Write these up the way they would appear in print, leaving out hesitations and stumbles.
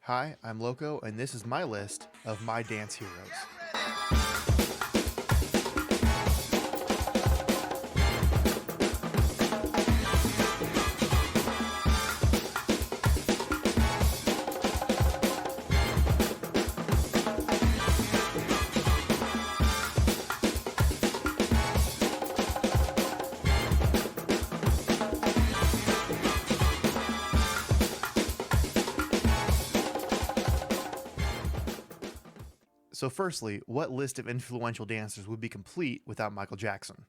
Hi, I'm Loco, and this is my list of my dance heroes. So firstly, what list of influential dancers would be complete without Michael Jackson?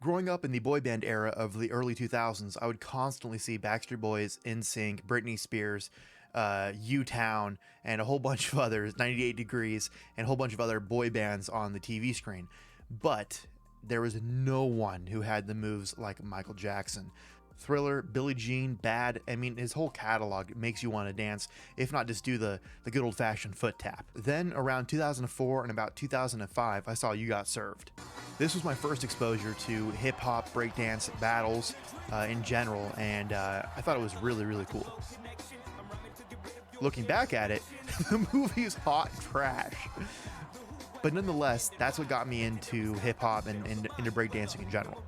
Growing up in the boy band era of the early 2000s, I would constantly see Backstreet Boys, NSYNC, Britney Spears, U-Town, and a whole bunch of others, 98 Degrees, and a whole bunch of other boy bands on the TV screen. But there was no one who had the moves like Michael Jackson. Thriller, Billie Jean, Bad, I mean, his whole catalog makes you want to dance, if not just do the good old-fashioned foot tap. Then, around 2004 and about 2005, I saw You Got Served. This was my first exposure to hip-hop, breakdance, battles in general, and I thought it was really, really cool. Looking back at it, the movie is hot trash. But nonetheless, that's what got me into hip-hop and into breakdancing in general.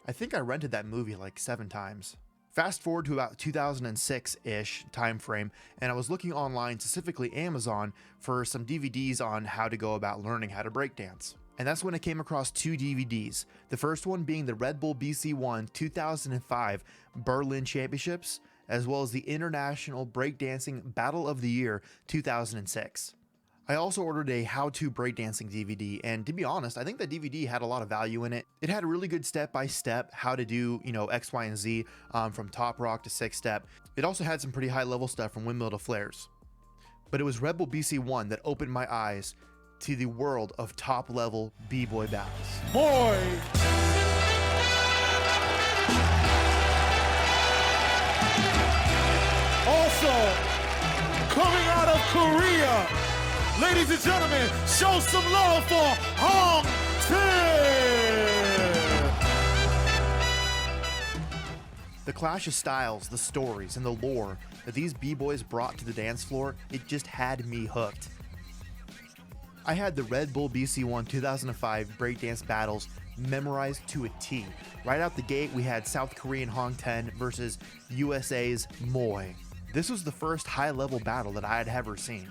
I think I rented that movie like 7 times. Fast forward to about 2006-ish time frame, and I was looking online, specifically Amazon, for some DVDs on how to go about learning how to breakdance. And that's when I came across 2 DVDs. The first one being the Red Bull BC1 2005 Berlin Championships, as well as the International Breakdancing Battle of the Year 2006. I also ordered a how-to breakdancing DVD, and to be honest, I think that DVD had a lot of value in it. It had a really good step-by-step how to do, X, Y, and Z, from top rock to 6-step. It also had some pretty high-level stuff from windmill to flares. But it was Red Bull BC1 that opened my eyes to the world of top-level b-boy battles. Boy! Also, coming out of Korea, ladies and gentlemen, show some love for Hong Ten! The clash of styles, the stories, and the lore that these b-boys brought to the dance floor, it just had me hooked. I had the Red Bull BC1 2005 breakdance battles memorized to a T. Right out the gate, we had South Korean Hong Ten versus USA's Moy. This was the first high-level battle that I had ever seen.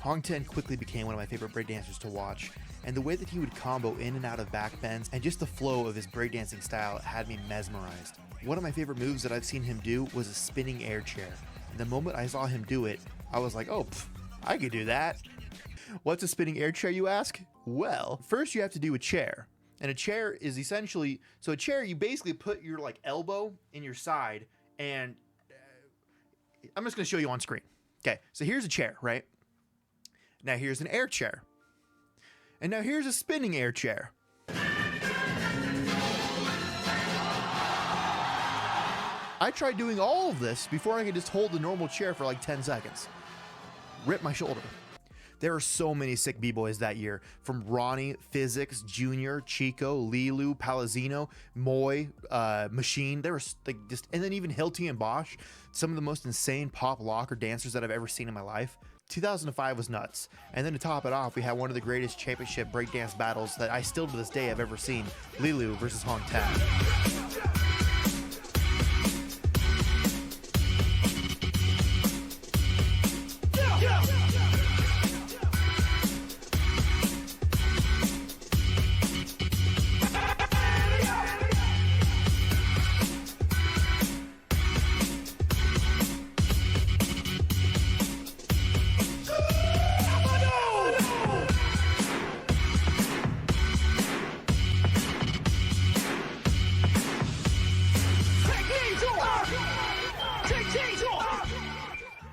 Hong Ten quickly became one of my favorite breakdancers to watch, and the way that he would combo in and out of backbends and just the flow of his breakdancing style had me mesmerized. One of my favorite moves that I've seen him do was a spinning air chair. And the moment I saw him do it, I was like, oh, I could do that. What's a spinning air chair, you ask? Well, first you have to do a chair. And a chair is essentially, so a chair, you basically put your elbow in your side, and I'm just going to show you on screen. Okay, so here's a chair, right? Now here's an air chair. And now here's a spinning air chair. I tried doing all of this before I could just hold the normal chair for like 10 seconds. Rip my shoulder. There are so many sick b-boys that year, from Ronnie, Physics, Junior, Chico, Lilu, Palazino, Moy, Machine. There was and then even Hilty and Bosch, some of the most insane pop locker dancers that I've ever seen in my life. 2005 was nuts. And then to top it off, we had one of the greatest championship breakdance battles that I still to this day have ever seen, Lilu versus Hong Ten.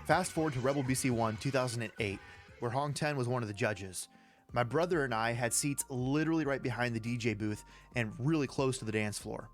Fast forward to Rebel BC1 2008, where Hong Ten was one of the judges. My brother and I had seats literally right behind the DJ booth and really close to the dance floor.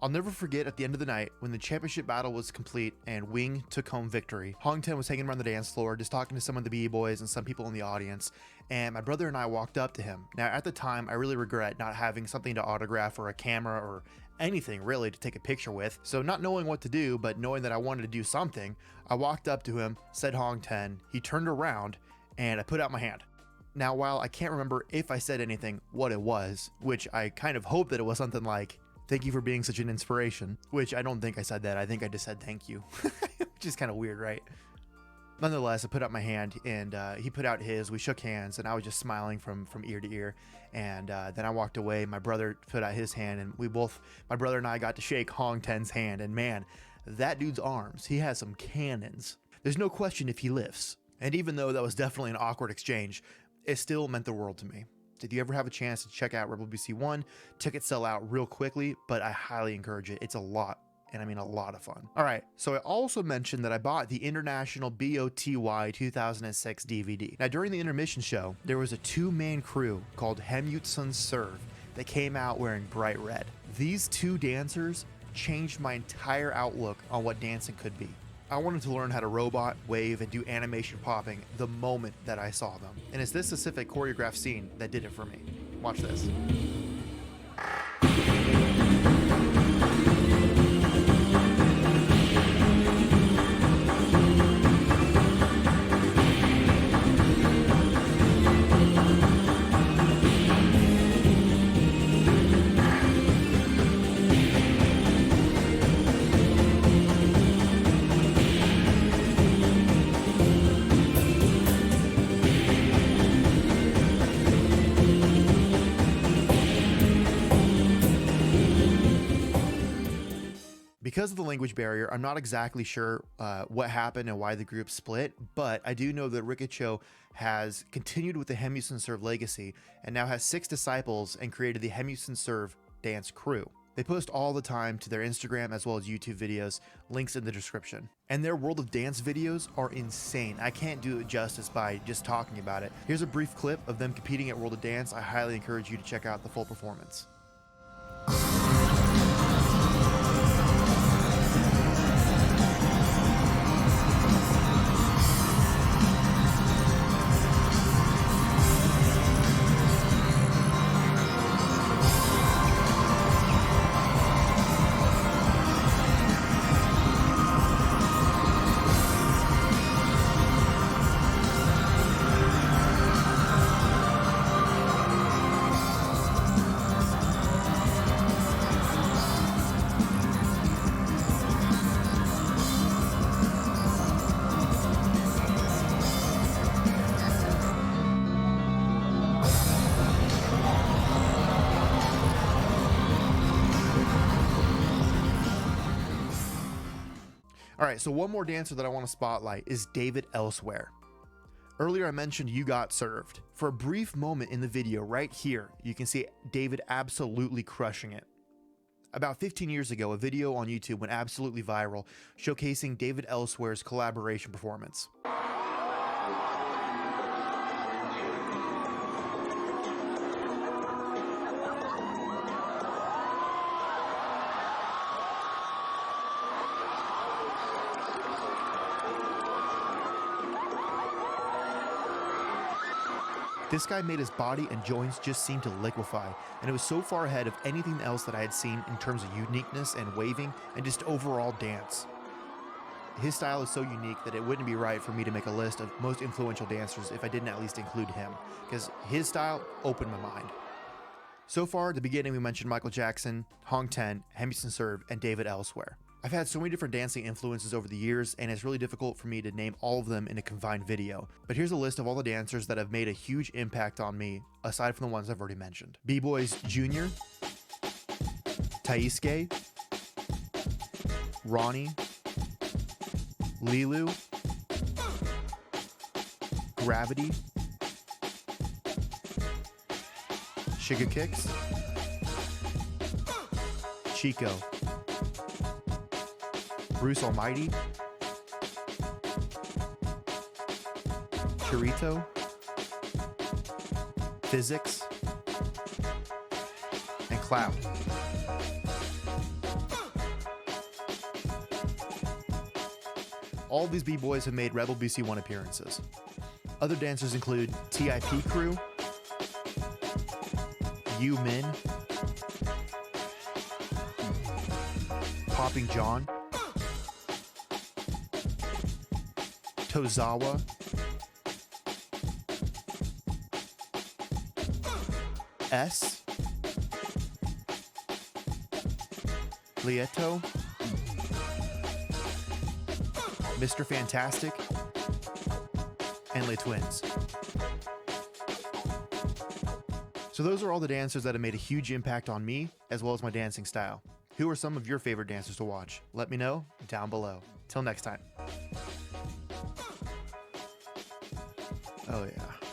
I'll never forget at the end of the night when the championship battle was complete and Wing took home victory. Hong Ten was hanging around the dance floor just talking to some of the B-boys and some people in the audience, and my brother and I walked up to him. Now at the time I really regret not having something to autograph or a camera or anything really to take a picture with, so not knowing what to do but knowing that I wanted to do something, I walked up to him, said Hong Ten, he turned around, and I put out my hand. Now while I can't remember if I said anything, what it was, which I kind of hope that it was something like, "Thank you for being such an inspiration," which I don't think I said that. I think I just said thank you, which is kind of weird, right? Nonetheless, I put out my hand and he put out his. We shook hands and I was just smiling from ear to ear. And then I walked away. My brother put out his hand and my brother and I got to shake Hong Ten's hand. And man, that dude's arms, he has some cannons. There's no question if he lifts. And even though that was definitely an awkward exchange, it still meant the world to me. If you ever have a chance to check out Rebel BC 1, tickets sell out real quickly, but I highly encourage it. It's a lot, and I mean a lot of fun. All right, so I also mentioned that I bought the International BOTY 2006 DVD. Now during the intermission show, there was a two-man crew called Hemyutsun Serve that came out wearing bright red. These two dancers changed my entire outlook on what dancing could be. I wanted to learn how to robot, wave, and do animation popping the moment that I saw them. And it's this specific choreographed scene that did it for me. Watch this. Because of the language barrier, I'm not exactly sure what happened and why the group split, but I do know that Rikacho has continued with the Hemyutsun Serve legacy and now has 6 disciples and created the Hemyutsun Serve dance crew. They post all the time to their Instagram as well as YouTube videos, links in the description. And their World of Dance videos are insane. I can't do it justice by just talking about it. Here's a brief clip of them competing at World of Dance. I highly encourage you to check out the full performance. All right, so one more dancer that I want to spotlight is David Elsewhere. Earlier I mentioned You Got Served. For a brief moment in the video right here, you can see David absolutely crushing it. About 15 years ago, a video on YouTube went absolutely viral, showcasing David Elsewhere's collaboration performance. This guy made his body and joints just seem to liquefy, and it was so far ahead of anything else that I had seen in terms of uniqueness and waving and just overall dance. His style is so unique that it wouldn't be right for me to make a list of most influential dancers if I didn't at least include him, because his style opened my mind. So far, at the beginning we mentioned Michael Jackson, Hong Ten, Hemyutsun Serve, and David Elsewhere. I've had so many different dancing influences over the years, and it's really difficult for me to name all of them in a combined video. But here's a list of all the dancers that have made a huge impact on me, aside from the ones I've already mentioned. B-Boys Junior, Taisuke, Ronnie, Lilu, Gravity, Shiga Kicks, Chico, Bruce Almighty, Chirito, Physics, and Cloud. All of these b-boys have made Rebel BC1 appearances. Other dancers include TIP Crew, Yu Min, Popping John, Tozawa, S, Lieto, Mr. Fantastic, and Les Twins. So those are all the dancers that have made a huge impact on me, as well as my dancing style. Who are some of your favorite dancers to watch? Let me know down below. Till next time. Oh yeah.